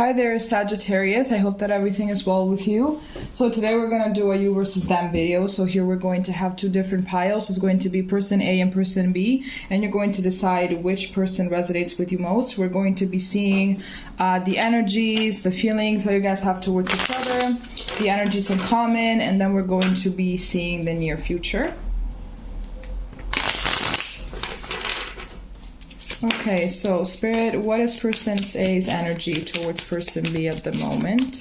Hi there, Sagittarius. I hope that everything is well with you. So today we're going to do a you versus them video. So here we're going to have two different piles. It's going to be person A and person B, and you're going to decide which person resonates with you most. We're going to be seeing the energies, the feelings that you guys have towards each other, the energies in common, and then we're going to be seeing the near future. Okay, so Spirit, what is person A's energy towards person B at the moment?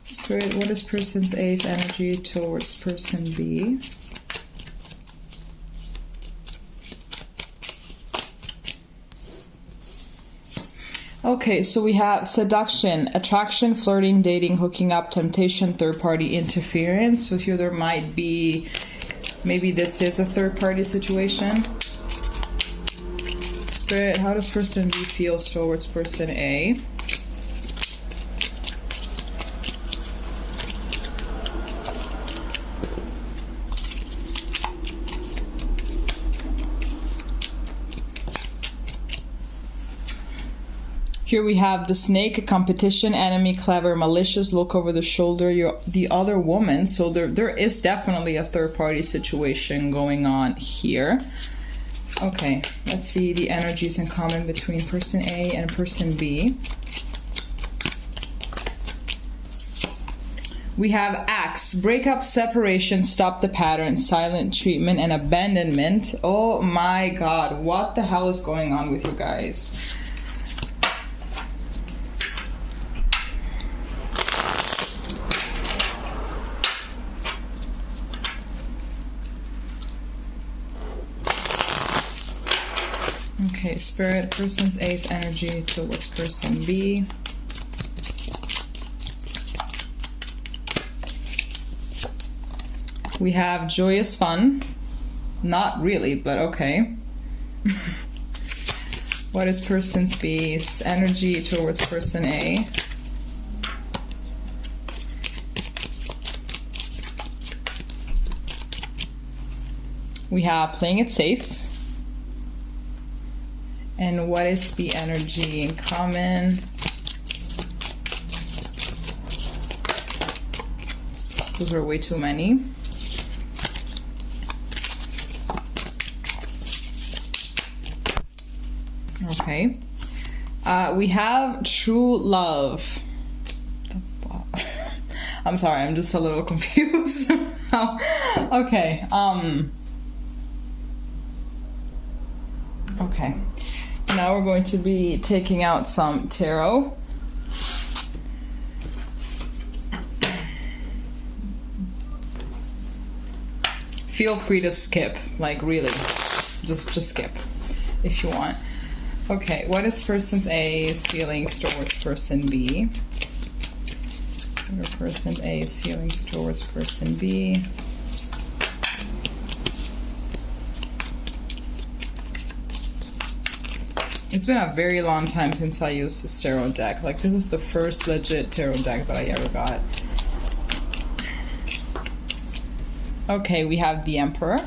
Spirit, what is person A's energy towards person B? Okay, so we have seduction, attraction, flirting, dating, hooking up, temptation, third-party interference. So here there might be, maybe this is a third-party situation. Spirit, how does person B feel towards person A? Here we have the snake, competition, enemy, clever, malicious, look over the shoulder, the other woman. So there is definitely a third-party situation going on here. Okay, let's see the energies in common between person A and person B. We have axe, breakup, separation, stop the pattern, silent treatment, and abandonment. Oh my god, what the hell is going on with you guys? Okay, Spirit, person A's energy towards person B. We have joyous fun. Not really, but okay. What is person B's energy towards person A? We have playing it safe. And what is the energy in common? Those are way too many. Okay. We have true love. I'm sorry, I'm just a little confused. Okay. Okay. Now we're going to be taking out some tarot. Feel free to skip, like really, just skip if you want. Okay, what is person A's feelings towards person B? What are person A's feelings towards person B? It's been a very long time since I used this tarot deck. Like, this is the first legit tarot deck that I ever got. Okay, we have the Emperor.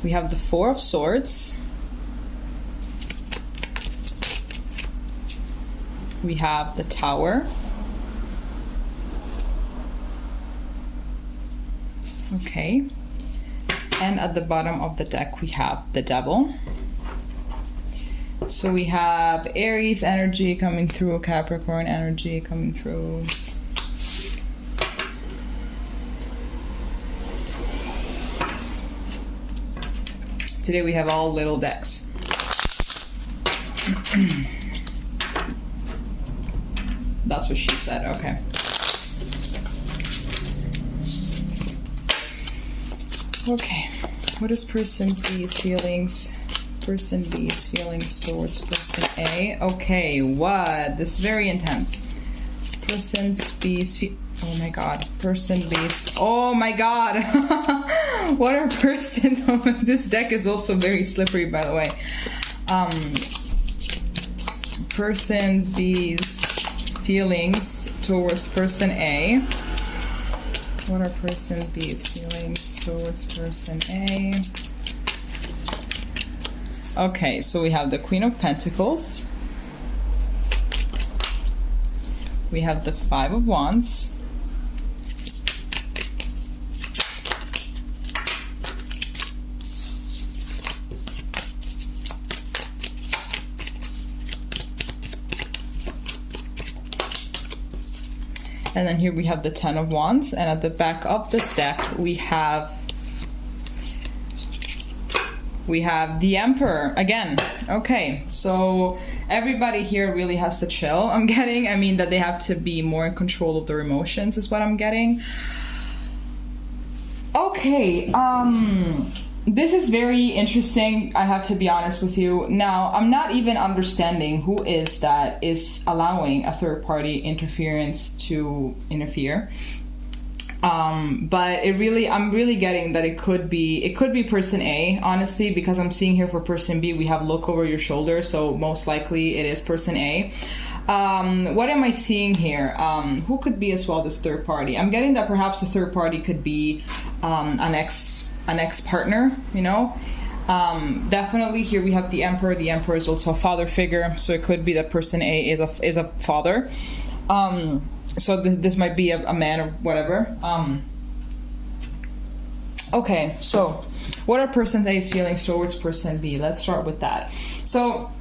We have the Four of Swords. We have the Tower. Okay, and at the bottom of the deck we have the Devil. So we have Aries energy coming through, Capricorn energy coming through. Today we have all little decks. That's what she said, okay. Okay, what is person B's feelings? Person B's feelings towards person A. Okay, what? This is very intense. Person B's oh my god. Person B's, oh my god. What are persons? This deck is also very slippery, by the way. Person B's feelings towards person A. What are person B's feelings towards person A? Okay, so we have the Queen of Pentacles. We have the Five of Wands. And then here we have the Ten of Wands, and at the back of this deck we have the Emperor again. Okay, so everybody here really has to chill, I'm getting. I mean, that they have to be more in control of their emotions is what I'm getting. Okay, this is very interesting, I have to be honest with you. Now, I'm not even understanding who is that is allowing a third-party interference to interfere. But I'm really getting that it could be person A, honestly, because I'm seeing here for person B, we have look over your shoulder, so most likely it is person A. What am I seeing here? Who could be as well this third party? I'm getting that perhaps the third party could be an ex-partner, you know? Definitely here we have the Emperor. The Emperor is also a father figure, so it could be that person A is a father. So this might be a man or whatever. Okay, so what are person A's feelings towards person B? Let's start with that. So,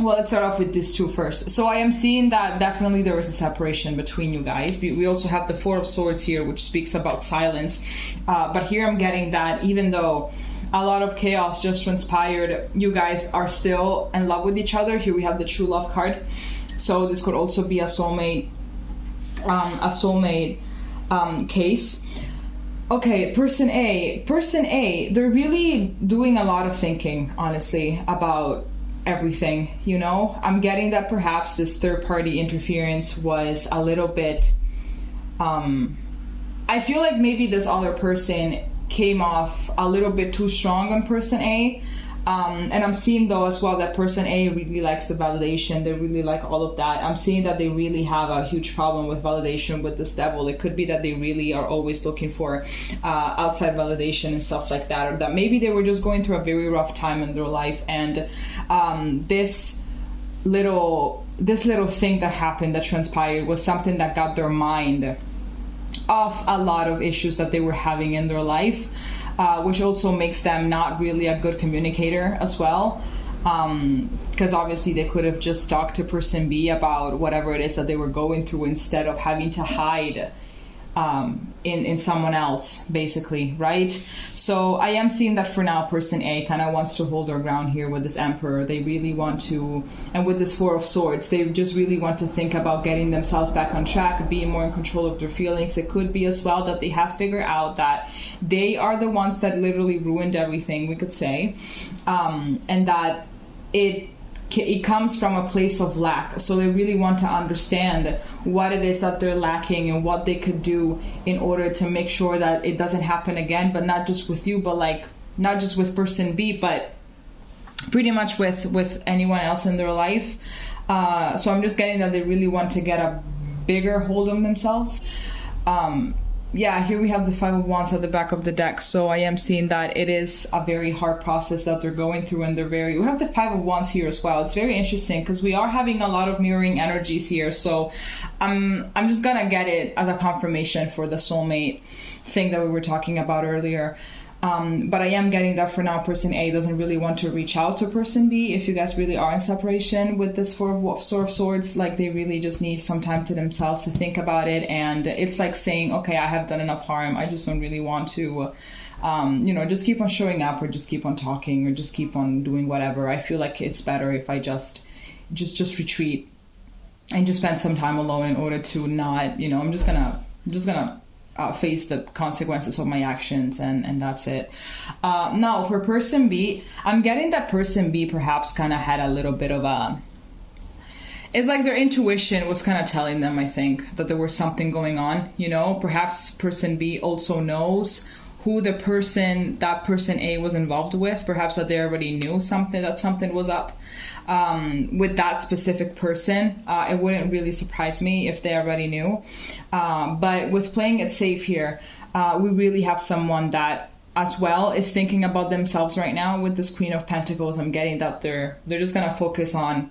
well, let's start off with these two first. So I am seeing that definitely there is a separation between you guys. We also have the Four of Swords here, which speaks about silence. But here I'm getting that even though a lot of chaos just transpired, you guys are still in love with each other. Here we have the True Love card. So this could also be a soulmate case. Okay, person A, they're really doing a lot of thinking, honestly, about everything, you know? I'm getting that perhaps this third-party interference was a little bit, I feel like maybe this other person came off a little bit too strong on person A. And I'm seeing though as well that person A really likes the validation. They really like all of that. I'm seeing that they really have a huge problem with validation with this Devil. It could be that they really are always looking for outside validation and stuff like that, or that maybe they were just going through a very rough time in their life, and this little thing that happened, that transpired, was something that got their mind off a lot of issues that they were having in their life. Which also makes them not really a good communicator as well, because obviously they could have just talked to person B about whatever it is that they were going through instead of having to hide in someone else, basically, right? So I am seeing that for now person A kind of wants to hold their ground here with this Emperor. They really want to, and with this Four of Swords, they just really want to think about getting themselves back on track, being more in control of their feelings. It could be as well that they have figured out that they are the ones that literally ruined everything, we could say, and that it comes from a place of lack. So they really want to understand what it is that they're lacking and what they could do in order to make sure that it doesn't happen again, but not just with you, but like not just with person B, but pretty much with anyone else in their life. So I'm just getting that they really want to get a bigger hold on themselves. Yeah, here we have the Five of Wands at the back of the deck. So I am seeing that it is a very hard process that they're going through, and we have the Five of Wands here as well. It's very interesting because we are having a lot of mirroring energies here. So I'm just gonna get it as a confirmation for the soulmate thing that we were talking about earlier. But I am getting that for now person A doesn't really want to reach out to person B. If you guys really are in separation with this Four of Swords, like they really just need some time to themselves to think about it. And it's like saying, okay, I have done enough harm. I just don't really want to, just keep on showing up, or just keep on talking, or just keep on doing whatever. I feel like it's better if I just retreat and just spend some time alone in order to not, I'm just gonna face the consequences of my actions, and that's it. Now for person B, I'm getting that person B perhaps kind of had a little bit of it's like their intuition was kind of telling them, I think, that there was something going on, perhaps person B also knows who the person, that person A was involved with, perhaps that they already knew something, that something was up with that specific person. It wouldn't really surprise me if they already knew. But with playing it safe here, we really have someone that as well is thinking about themselves right now. With this Queen of Pentacles, I'm getting that they're just gonna focus on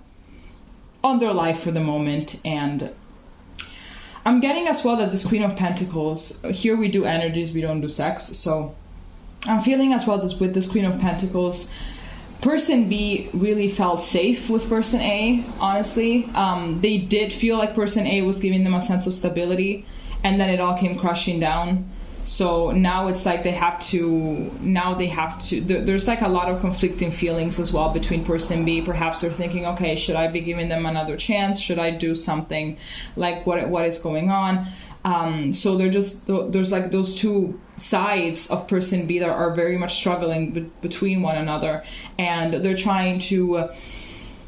their life for the moment. And I'm getting as well that this Queen of Pentacles, here we do energies, we don't do sex. So I'm feeling as well that with this Queen of Pentacles, person B really felt safe with person A, honestly. They did feel like person A was giving them a sense of stability, and then it all came crashing down. So now it's like there's like a lot of conflicting feelings as well between person B. Perhaps they're thinking, okay, should I be giving them another chance? Should I do something? Like what is going on? So there's like those two sides of person B that are very much struggling between one another, and they're trying to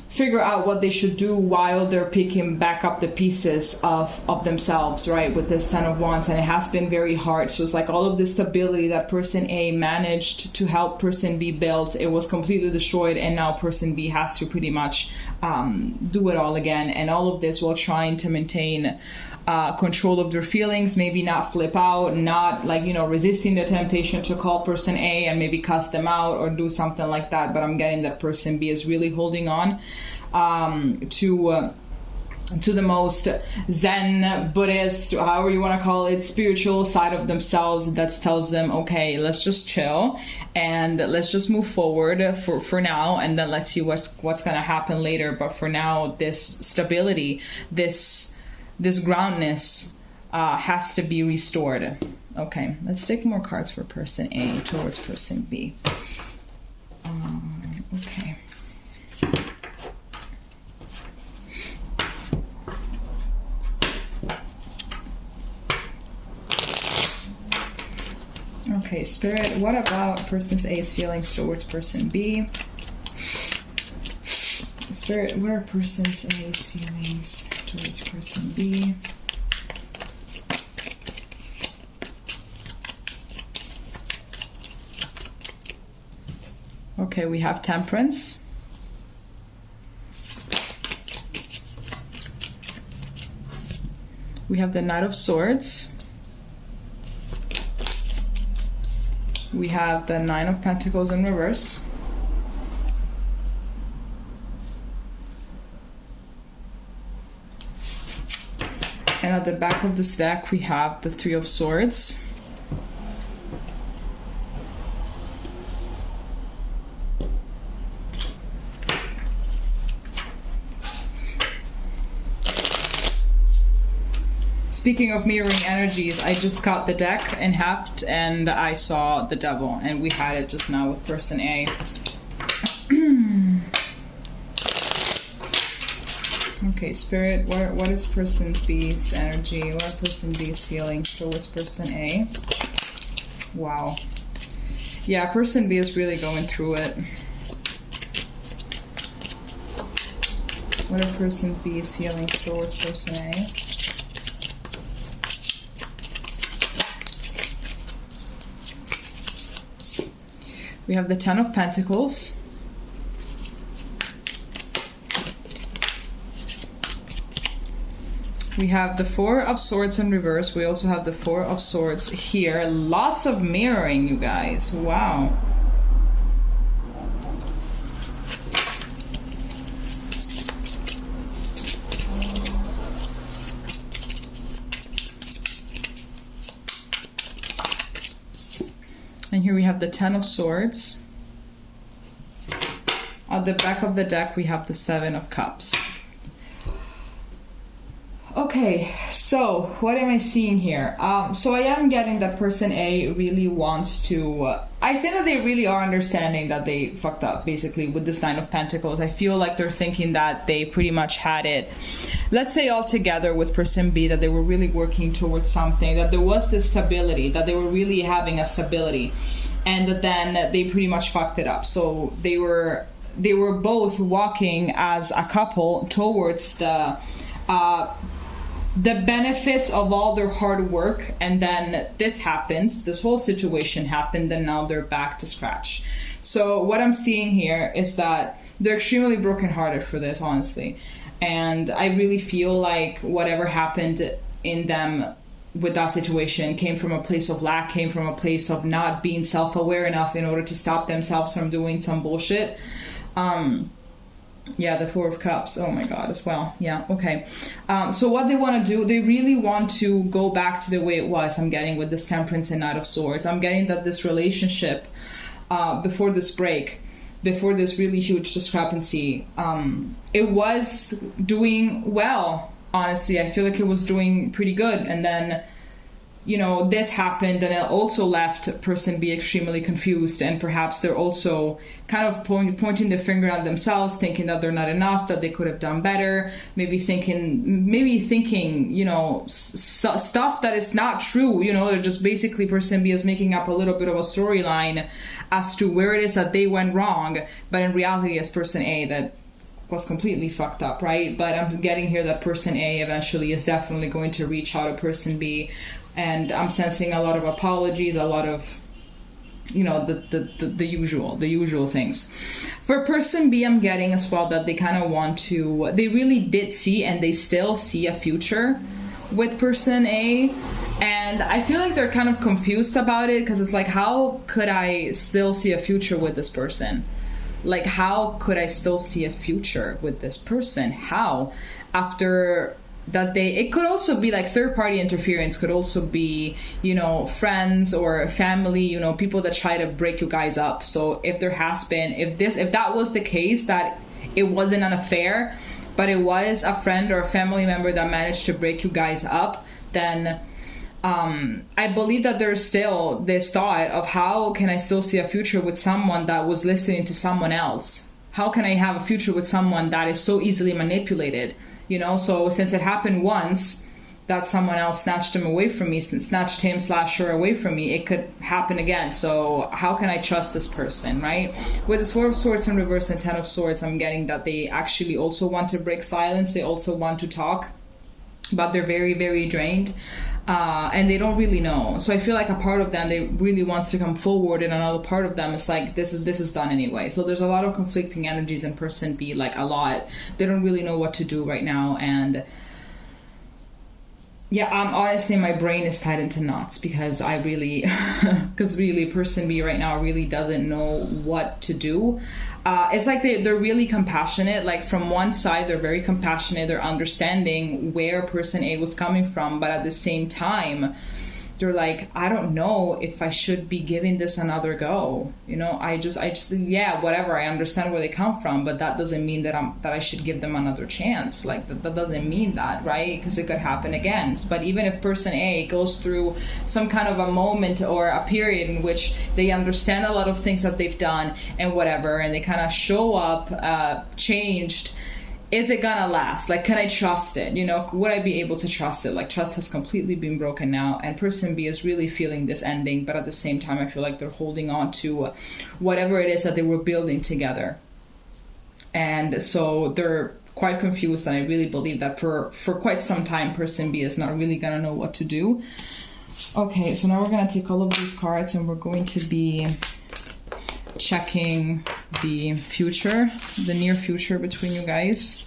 figure out what they should do while they're picking back up the pieces of themselves, right, with this Ten of Wands. And it has been very hard. So it's like all of this stability that person A managed to help person B build, it was completely destroyed, and now person B has to pretty much do it all again. And all of this while trying to maintain control of their feelings, maybe not flip out, not like, resisting the temptation to call person A and maybe cuss them out or do something like that. But I'm getting that person B is really holding on to the most Zen, Buddhist, however you want to call it, spiritual side of themselves that tells them, okay, let's just chill and let's just move forward for now, and then let's see what's going to happen later. But for now, this stability, this groundness has to be restored. Okay, let's take more cards for person A towards person B. Okay. Okay, Spirit, what about person A's feelings towards person B? Spirit, what are person A's feelings towards person B? Okay, we have Temperance. We have the Knight of Swords. We have the Nine of Pentacles in reverse. And at the back of this deck, we have the Three of Swords. Speaking of mirroring energies, I just cut the deck in half and I saw the Devil, and we had it just now with person A. Okay, Spirit, what is person B's energy? What are person B's feelings towards person A? Wow. Yeah, person B is really going through it. What are person B's feelings towards person A? We have the Ten of Pentacles. We have the Four of Swords in reverse. We also have the Four of Swords here. Lots of mirroring, you guys. Wow. And here we have the Ten of Swords. At the back of the deck, we have the Seven of Cups. Okay, so what am I seeing here? So I am getting that person A really wants to... I think that they really are understanding that they fucked up, basically, with this Nine of Pentacles. I feel like they're thinking that they pretty much had it, let's say, all together with person B, that they were really working towards something, that there was this stability, that they were really having a stability, and that then they pretty much fucked it up. So they were both walking as a couple towards the the benefits of all their hard work, and then this happened, this whole situation happened, and now they're back to scratch. So what I'm seeing here is that they're extremely brokenhearted for this, honestly. And I really feel like whatever happened in them with that situation came from a place of lack, came from a place of not being self-aware enough in order to stop themselves from doing some bullshit. Yeah, the Four of Cups. Oh my God, as well. Yeah, okay. So what they want to do, they really want to go back to the way it was. I'm getting with this Temperance and Knight of Swords. I'm getting that this relationship, before this break, before this really huge discrepancy, it was doing well. Honestly, I feel like it was doing pretty good. And then, you know, this happened, and it also left person B extremely confused, and perhaps they're also kind of pointing the finger at themselves, thinking that they're not enough, that they could have done better, maybe thinking, you know, stuff that is not true. You know, they're just basically, person B is making up a little bit of a storyline as to where it is that they went wrong, but in reality it's person A that was completely fucked up, right? But I'm getting here that person A eventually is definitely going to reach out to person B, and I'm sensing a lot of apologies, a lot of, you know, the usual things. For person B, I'm getting as well that they kind of want to, they really did see, and they still see a future with person A, and I feel like they're kind of confused about it, because it's like, how could I still see a future with this person? Like, how could I still see a future with this person? How? After that, it could also be like third party interference, could also be, you know, friends or family, you know, people that try to break you guys up. So if there has been, if that was the case, that it wasn't an affair, but it was a friend or a family member that managed to break you guys up, then I believe that there's still this thought of, how can I still see a future with someone that was listening to someone else? How can I have a future with someone that is so easily manipulated? You know, so since it happened once that someone else snatched him away from me, snatched him / her away from me, it could happen again. So how can I trust this person, right? With the Four of Swords in reverse and Ten of Swords, I'm getting that they actually also want to break silence. They also want to talk, but they're very, very drained. And they don't really know. So I feel like a part of them, they really wants to come forward, and another part of them is like, this is done anyway. So there's a lot of conflicting energies in person B, like a lot. They don't really know what to do right now, and yeah, honestly, my brain is tied into knots, because really person B right now really doesn't know what to do. It's like they're really compassionate. Like, from one side, they're very compassionate. They're understanding where person A was coming from, but at the same time, they're like, I don't know if I should be giving this another go. You know, I just, yeah, whatever. I understand where they come from, but that doesn't mean that I should give them another chance. Like, that doesn't mean that, right? Because it could happen again. But even if person A goes through some kind of a moment or a period in which they understand a lot of things that they've done and whatever, and they kind of show up changed, is it gonna last? Like, can I trust it? You know, would I be able to trust it? Like, trust has completely been broken now, and person B is really feeling this ending, but at the same time, I feel like they're holding on to whatever it is that they were building together. And so they're quite confused, and I really believe that for quite some time, person B is not really gonna know what to do. Okay, so now we're gonna take all of these cards, and we're going to be checking the future, the near future between you guys.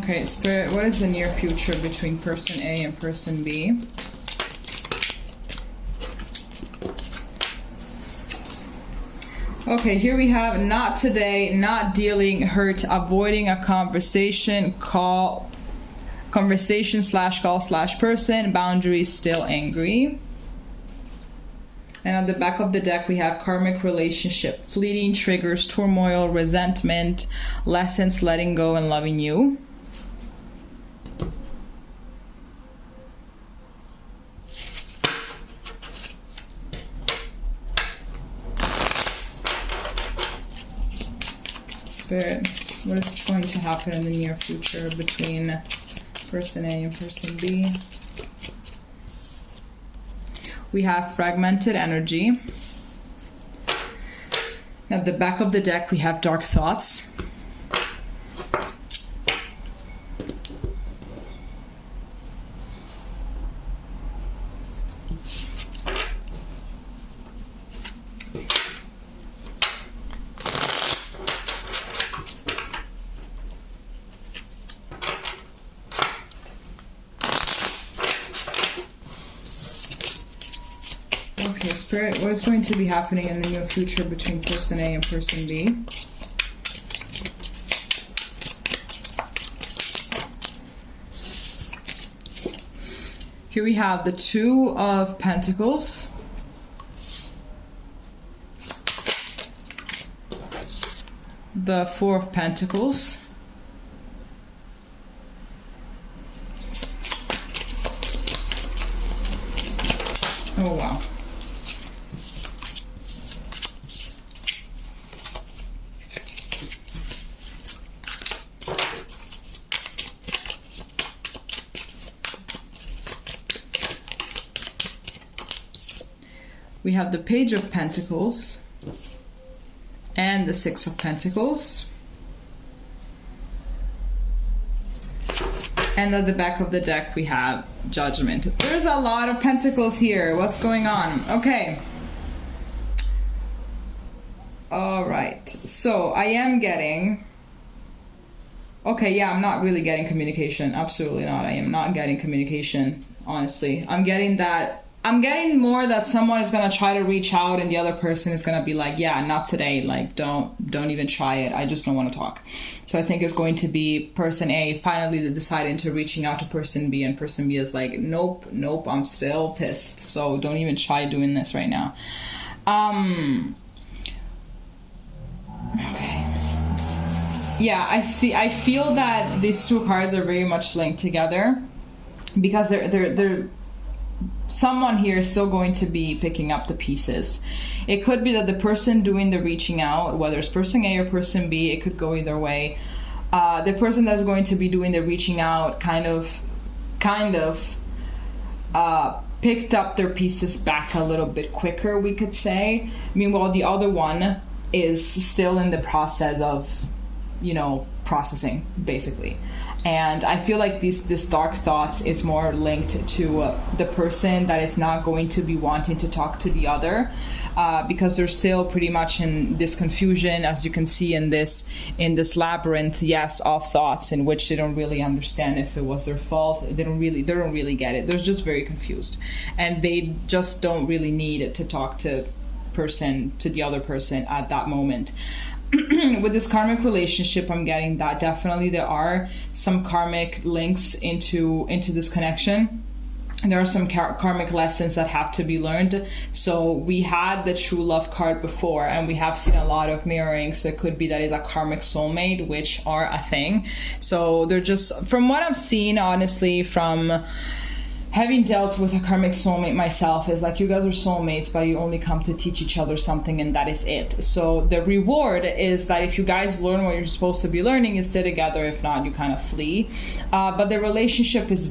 Okay, Spirit, what is the near future between person A and person B? Okay, here we have not today, not dealing, hurt, avoiding a conversation, call, conversation / call / person, boundaries, still angry. And on the back of the deck, we have karmic relationship, fleeting, triggers, turmoil, resentment, lessons, letting go, and loving you. Spirit, what is going to happen in the near future between person A and person B? We have fragmented energy. At the back of the deck, we have dark thoughts. Okay, Spirit, what is going to be happening in the near future between person A and person B? Here we have the Two of Pentacles. The Four of Pentacles. Oh, wow. We have the Page of Pentacles and the Six of Pentacles. And at the back of the deck, we have Judgment. There's a lot of pentacles here. What's going on? Okay. All right. So I am getting... Okay, yeah, I'm not really getting communication. Absolutely not. I am not getting communication, honestly. I'm getting that... I'm getting more that someone is going to try to reach out and the other person is going to be like, yeah, not today. Like, don't even try it. I just don't want to talk. So I think it's going to be person A finally deciding to reaching out to person B, and person B is like, nope, I'm still pissed. So don't even try doing this right now. Okay. Yeah, I feel that these two cards are very much linked together because they're someone here is still going to be picking up the pieces. It could be that the person doing the reaching out, whether it's person A or person B, it could go either way. The person that's going to be doing the reaching out kind of picked up their pieces back a little bit quicker, we could say. Meanwhile, the other one is still in the process of, processing, basically. And I feel like this dark thoughts is more linked to the person that is not going to be wanting to talk to the other, because they're still pretty much in this confusion, as you can see in this labyrinth, yes, of thoughts in which they don't really understand if it was their fault. They don't really get it. They're just very confused, and they just don't really need to talk to the other person at that moment. With this karmic relationship, I'm getting that definitely there are some karmic links into this connection. There are some karmic lessons that have to be learned. So we had the true love card before, and we have seen a lot of mirroring. So it could be that is a karmic soulmate, which are a thing. So they're just, from what I've seen, honestly, from having dealt with a karmic soulmate myself, is like, you guys are soulmates, but you only come to teach each other something, and that is it. So the reward is that if you guys learn what you're supposed to be learning, you stay together. If not, you kind of flee. But the relationship is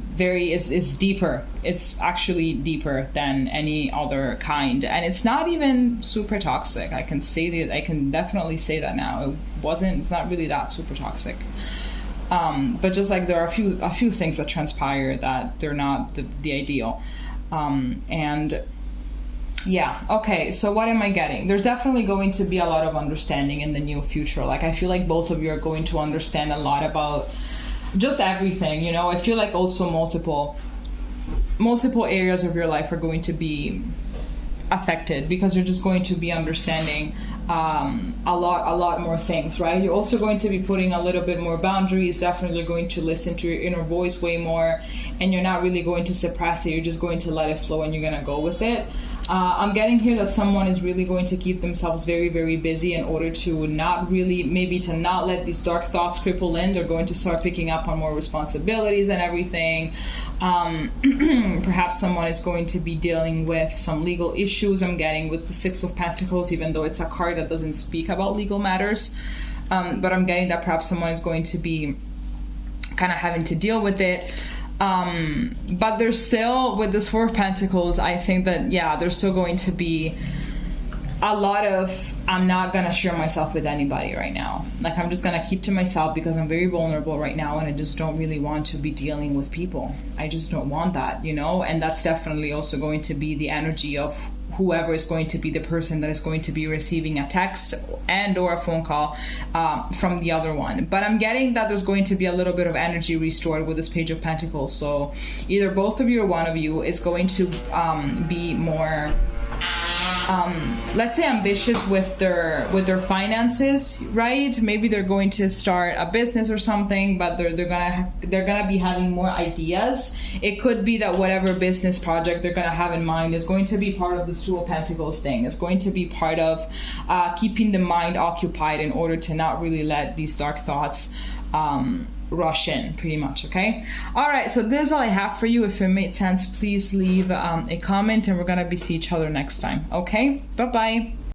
deeper. It's actually deeper than any other kind, and it's not even super toxic. I can definitely say that now. It's not really that super toxic. But just like there are a few things that transpire that they're not the ideal. And yeah, okay, so what am I getting? There's definitely going to be a lot of understanding in the near future. Like, I feel like both of you are going to understand a lot about just everything, I feel like also multiple areas of your life are going to be affected, because you're just going to be understanding a lot more things, right? You're also going to be putting a little bit more boundaries, definitely going to listen to your inner voice way more, and you're not really going to suppress it. You're just going to let it flow, and you're going to go with it. I'm getting here that someone is really going to keep themselves very, very busy in order to not let these dark thoughts cripple in. They're going to start picking up on more responsibilities and everything. Perhaps someone is going to be dealing with some legal issues. I'm getting with the Six of Pentacles, even though it's a card that doesn't speak about legal matters. but I'm getting that perhaps someone is going to be kind of having to deal with it. But there's still, with this Four of Pentacles, I think that, yeah, there's still going to be a lot of, I'm not gonna share myself with anybody right now. Like, I'm just gonna keep to myself because I'm very vulnerable right now, and I just don't really want to be dealing with people. I just don't want that, you know? And that's definitely also going to be the energy of whoever is going to be the person that is going to be receiving a text and or a phone call from the other one. But I'm getting that there's going to be a little bit of energy restored with this Page of Pentacles. So either both of you or one of you is going to be more, let's say, ambitious with their finances, right? Maybe they're going to start a business or something, but they're gonna be having more ideas. It could be that whatever business project they're gonna have in mind is going to be part of the Two of Pentacles thing. It's going to be part of keeping the mind occupied in order to not really let these dark thoughts rush in, pretty much. Okay, all right, so this is all I have for you. If it made sense, please leave a comment, and we're gonna see each other next time. Okay, bye bye.